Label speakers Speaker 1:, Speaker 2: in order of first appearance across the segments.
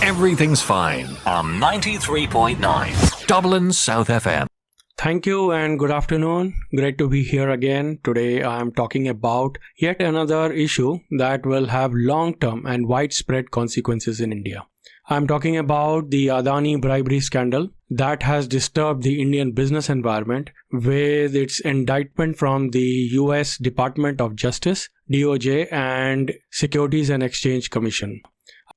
Speaker 1: Everything's fine on 93.9 Dublin South FM.
Speaker 2: Thank you and good afternoon. Great to be here again. Today I am talking about yet another issue that will have long-term and widespread consequences in India. I am talking about the Adani bribery scandal that has disturbed the Indian business environment with its indictment from the US Department of Justice, DOJ, and Securities and Exchange Commission.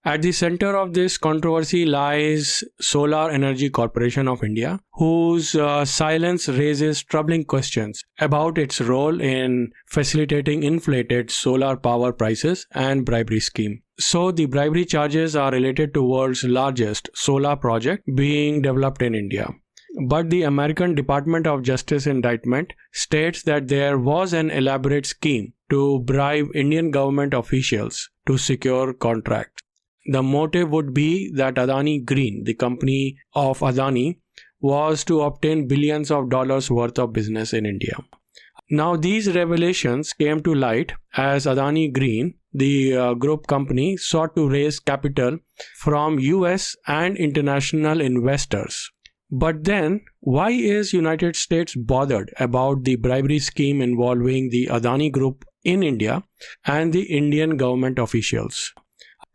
Speaker 2: At the center of this controversy lies Solar Energy Corporation of India, whose silence raises troubling questions about its role in facilitating inflated solar power prices and bribery scheme. So the bribery charges are related to world's largest solar project being developed in India. But the American Department of Justice indictment states that there was an elaborate scheme to bribe Indian government officials to secure contracts. The motive would be that Adani Green, the company of Adani, was to obtain billions of dollars worth of business in India. Now, these revelations came to light as Adani Green, the group company, sought to raise capital from US and international investors. But then, why is United States bothered about the bribery scheme involving the Adani Group in India and the Indian government officials?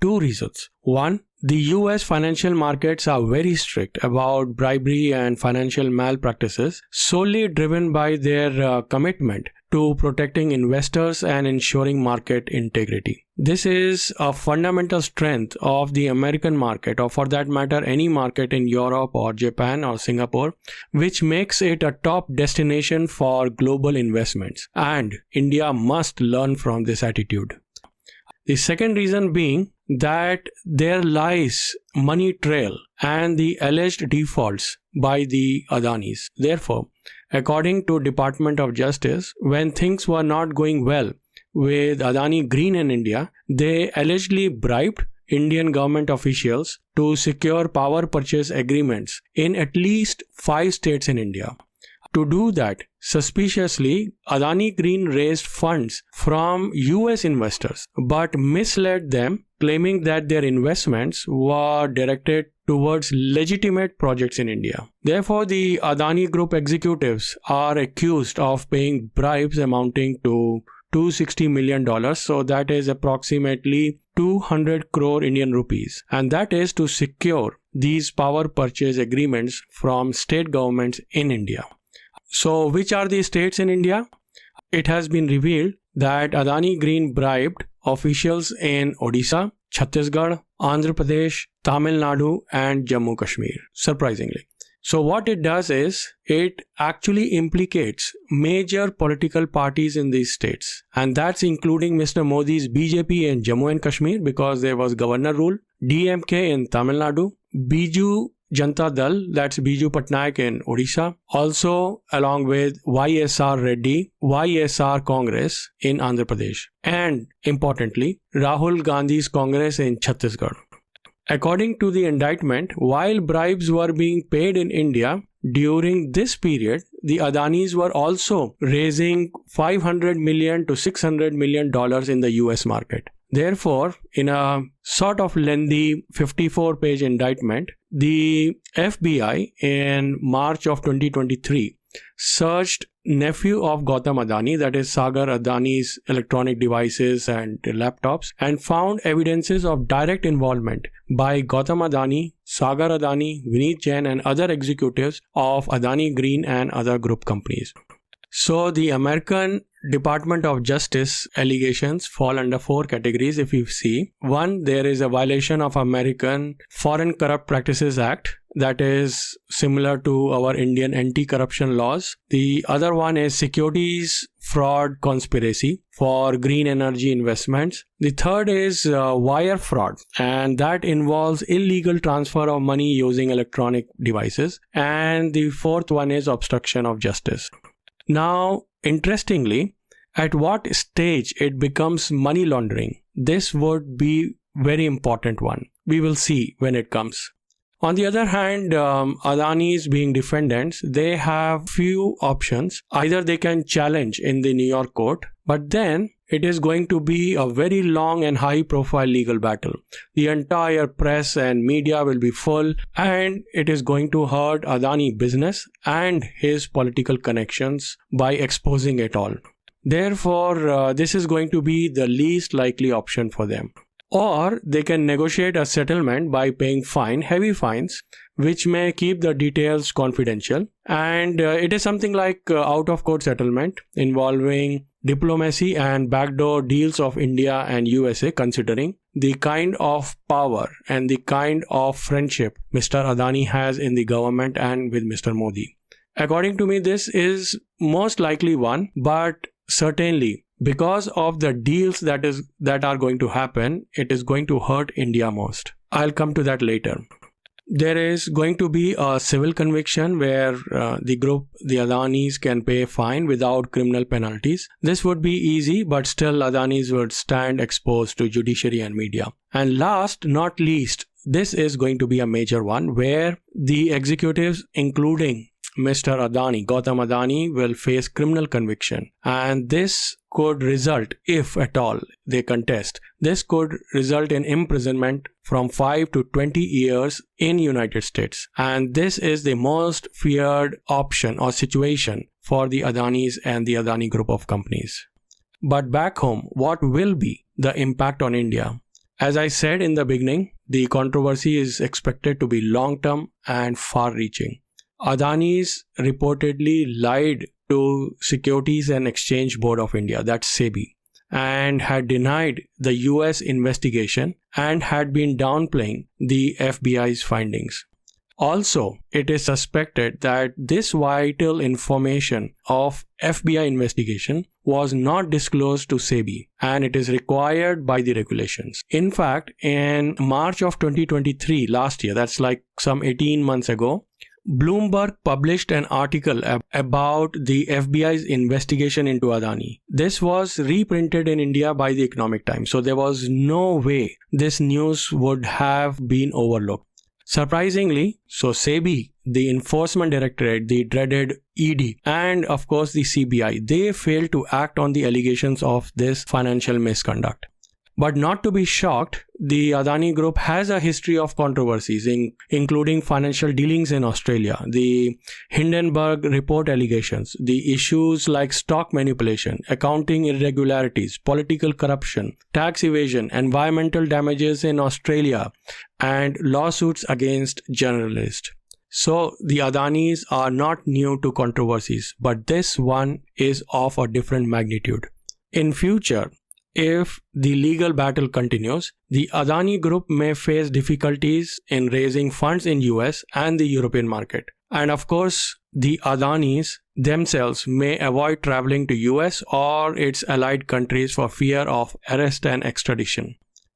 Speaker 2: Two reasons. One, the US financial markets are very strict about bribery and financial malpractices, solely driven by their commitment to protecting investors and ensuring market integrity. This is a fundamental strength of the American market, or for that matter, any market in Europe or Japan or Singapore, which makes it a top destination for global investments. And India must learn from this attitude. The second reason being that there lies money trail and the alleged defaults by the Adanis. Therefore, according to Department of Justice, when things were not going well with Adani Green in India, they allegedly bribed Indian government officials to secure power purchase agreements in at least 5 states in India. To do that, suspiciously, Adani Green raised funds from US investors but misled them, claiming that their investments were directed towards legitimate projects in India. Therefore, the Adani Group executives are accused of paying bribes amounting to $260 million, so that is approximately 200 crore Indian rupees, and that is to secure these power purchase agreements from state governments in India. So, which are the states in India? It has been revealed that Adani Green bribed officials in Odisha, Chhattisgarh, Andhra Pradesh, Tamil Nadu, and Jammu Kashmir, surprisingly. So what it does is, it actually implicates major political parties in these states, and that's including Mr. Modi's BJP in Jammu and Kashmir because there was governor rule, DMK in Tamil Nadu, Biju Janata Dal, that's Biju Patnaik in Odisha, also along with YSR Reddy, YSR Congress in Andhra Pradesh, and importantly, Rahul Gandhi's Congress in Chhattisgarh. According to the indictment, while bribes were being paid in India, during this period, the Adanis were also raising $500 million to $600 million in the US market. Therefore, in a sort of lengthy 54-page indictment, the FBI in March of 2023 searched nephew of Gautam Adani, that is Sagar Adani's electronic devices and laptops, and found evidences of direct involvement by Gautam Adani, Sagar Adani, Vineet Jain, and other executives of Adani Green and other group companies. So the American Department of Justice allegations fall under 4 categories if you see. 1, there is a violation of American Foreign Corrupt Practices Act, that is similar to our Indian anti-corruption laws. The other one is securities fraud conspiracy for green energy investments. The third is wire fraud, and that involves illegal transfer of money using electronic devices. And the fourth one is obstruction of justice. Now, interestingly, at what stage it becomes money laundering, this would be very important one. We will see when it comes. On the other hand, Adani's being defendants, they have few options. Either they can challenge in the New York court, but then it is going to be a very long and high-profile legal battle. The entire press and media will be full, and it is going to hurt Adani business and his political connections by exposing it all. Therefore, this is going to be the least likely option for them. Or they can negotiate a settlement by paying heavy fines, which may keep the details confidential. And it is something like out-of-court settlement involving diplomacy and backdoor deals of India and USA, considering the kind of power and the kind of friendship Mr. Adani has in the government and with Mr. Modi. According to me, this is most likely one, but certainly because of the deals that are going to happen, it is going to hurt India most. I'll come to that later. There is going to be a civil conviction where the Adanis can pay a fine without criminal penalties. This would be easy, but still Adanis would stand exposed to judiciary and media. And last, not least, this is going to be a major one where the executives, including Mr. Adani, Gautam Adani, will face criminal conviction. And this could result, if at all they contest, this could result in imprisonment from 5 to 20 years in United States. And this is the most feared option or situation for the Adanis and the Adani group of companies. But back home, what will be the impact on India? As I said in the beginning, the controversy is expected to be long-term and far-reaching. Adani's reportedly lied to Securities and Exchange Board of India, that's SEBI, and had denied the US investigation and had been downplaying the FBI's findings. Also, it is suspected that this vital information of FBI investigation was not disclosed to SEBI, and it is required by the regulations. In fact, in March of 2023, last year, that's like some 18 months ago, Bloomberg published an article about the FBI's investigation into Adani. This was reprinted in India by the Economic Times, so there was no way this news would have been overlooked. Surprisingly, so SEBI, the Enforcement Directorate, the dreaded ED, and of course the CBI, they failed to act on the allegations of this financial misconduct. But not to be shocked, the Adani Group has a history of controversies, including financial dealings in Australia, the Hindenburg report allegations, the issues like stock manipulation, accounting irregularities, political corruption, tax evasion, environmental damages in Australia, and lawsuits against journalists. So the Adanis are not new to controversies, but this one is of a different magnitude. In future, if the legal battle continues, the Adani Group may face difficulties in raising funds in US and the European market. And of course, the Adanis themselves may avoid traveling to US or its allied countries for fear of arrest and extradition.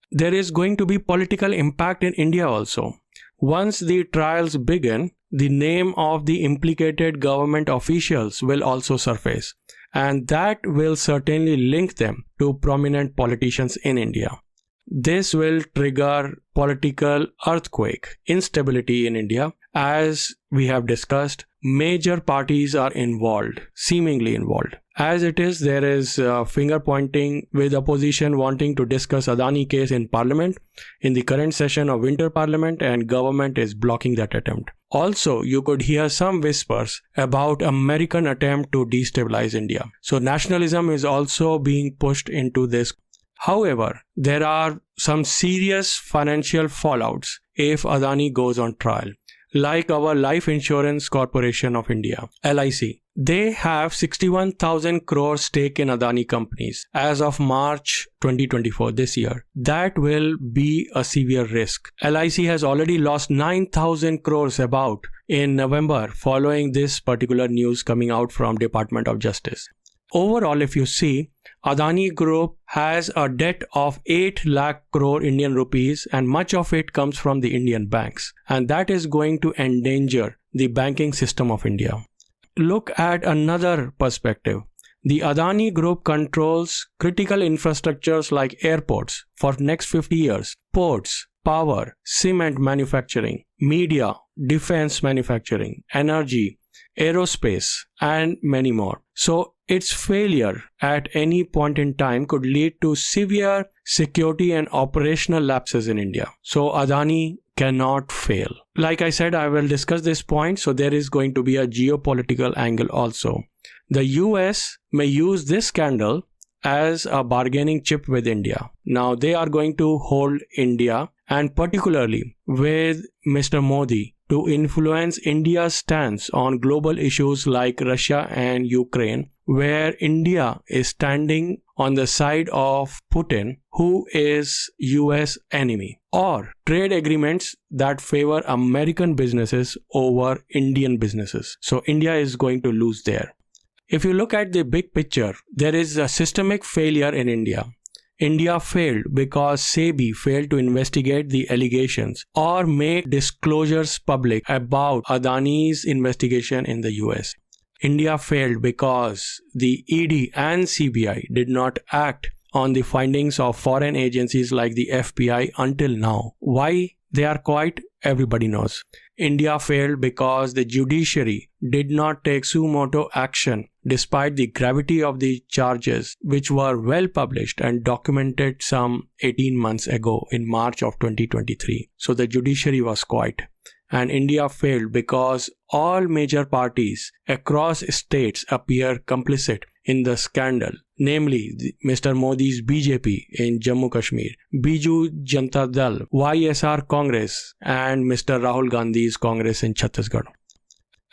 Speaker 2: There is going to be political impact in India also. Once the trials begin, the name of the implicated government officials will also surface, and that will certainly link them to prominent politicians in India. This will trigger political earthquake, instability in India. As we have discussed, major parties are involved, seemingly involved. As it is, there is finger pointing with opposition wanting to discuss Adani case in parliament in the current session of winter parliament, and government is blocking that attempt. Also, you could hear some whispers about American attempt to destabilize India. So nationalism is also being pushed into this. However, there are some serious financial fallouts if Adani goes on trial. Like our Life Insurance Corporation of India, LIC. They have 61,000 crore stake in Adani companies as of March 2024, this year. That will be a severe risk. LIC has already lost 9,000 crores about in November following this particular news coming out from Department of Justice. Overall, if you see, Adani Group has a debt of 8 lakh crore Indian rupees, and much of it comes from the Indian banks, and that is going to endanger the banking system of India. Look at another perspective. The Adani Group controls critical infrastructures like airports for next 50 years, ports, power, cement manufacturing, media, defense manufacturing, energy, aerospace, and many more. So its failure at any point in time could lead to severe security and operational lapses in India. So Adani cannot fail. Like I said, I will discuss this point. So there is going to be a geopolitical angle also. The US may use this scandal as a bargaining chip with India. Now they are going to hold India, and particularly with Mr. Modi, to influence India's stance on global issues like Russia and Ukraine, where India is standing on the side of Putin, who is US enemy, or trade agreements that favor American businesses over Indian businesses. So India is going to lose there. If you look at the big picture, there is a systemic failure in India. India failed because SEBI failed to investigate the allegations or make disclosures public about Adani's investigation in the US. India failed because the ED and CBI did not act on the findings of foreign agencies like the FBI until now. Why they are quiet? Everybody knows. India failed because the judiciary did not take suo motu action despite the gravity of the charges, which were well published and documented some 18 months ago in March of 2023. So the judiciary was quiet. And India failed because all major parties across states appear complicit in the scandal, namely Mr. Modi's BJP in Jammu Kashmir, Biju Janata Dal, YSR Congress, and Mr. Rahul Gandhi's Congress in Chhattisgarh.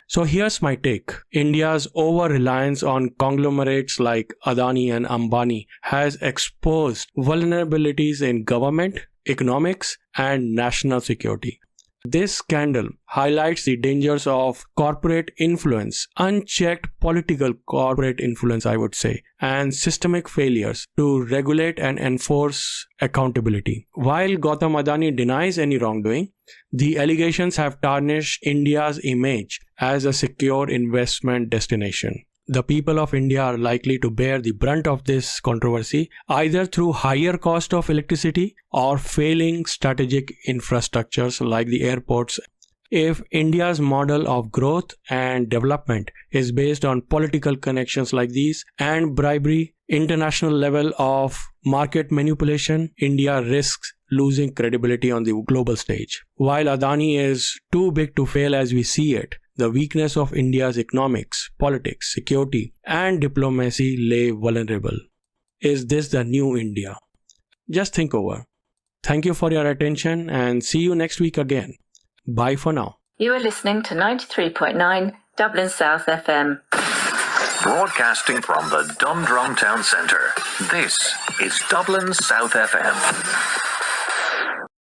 Speaker 2: So here's my take. India's over-reliance on conglomerates like Adani and Ambani has exposed vulnerabilities in government, economics, and national security. This scandal highlights the dangers of corporate influence, unchecked political corporate influence, I would say, and systemic failures to regulate and enforce accountability. While Gautam Adani denies any wrongdoing, the allegations have tarnished India's image as a secure investment destination. The people of India are likely to bear the brunt of this controversy either through higher cost of electricity or failing strategic infrastructures like the airports. If India's model of growth and development is based on political connections like these and bribery, international level of market manipulation, India risks losing credibility on the global stage. While Adani is too big to fail as we see it, the weakness of India's economics, politics, security, and diplomacy lay vulnerable. Is this the new India? Just think over. Thank you for your attention and see you next week again. Bye for now.
Speaker 3: You are listening to 93.9 Dublin South FM.
Speaker 1: Broadcasting from the Dundrum Town Centre. This is Dublin South FM.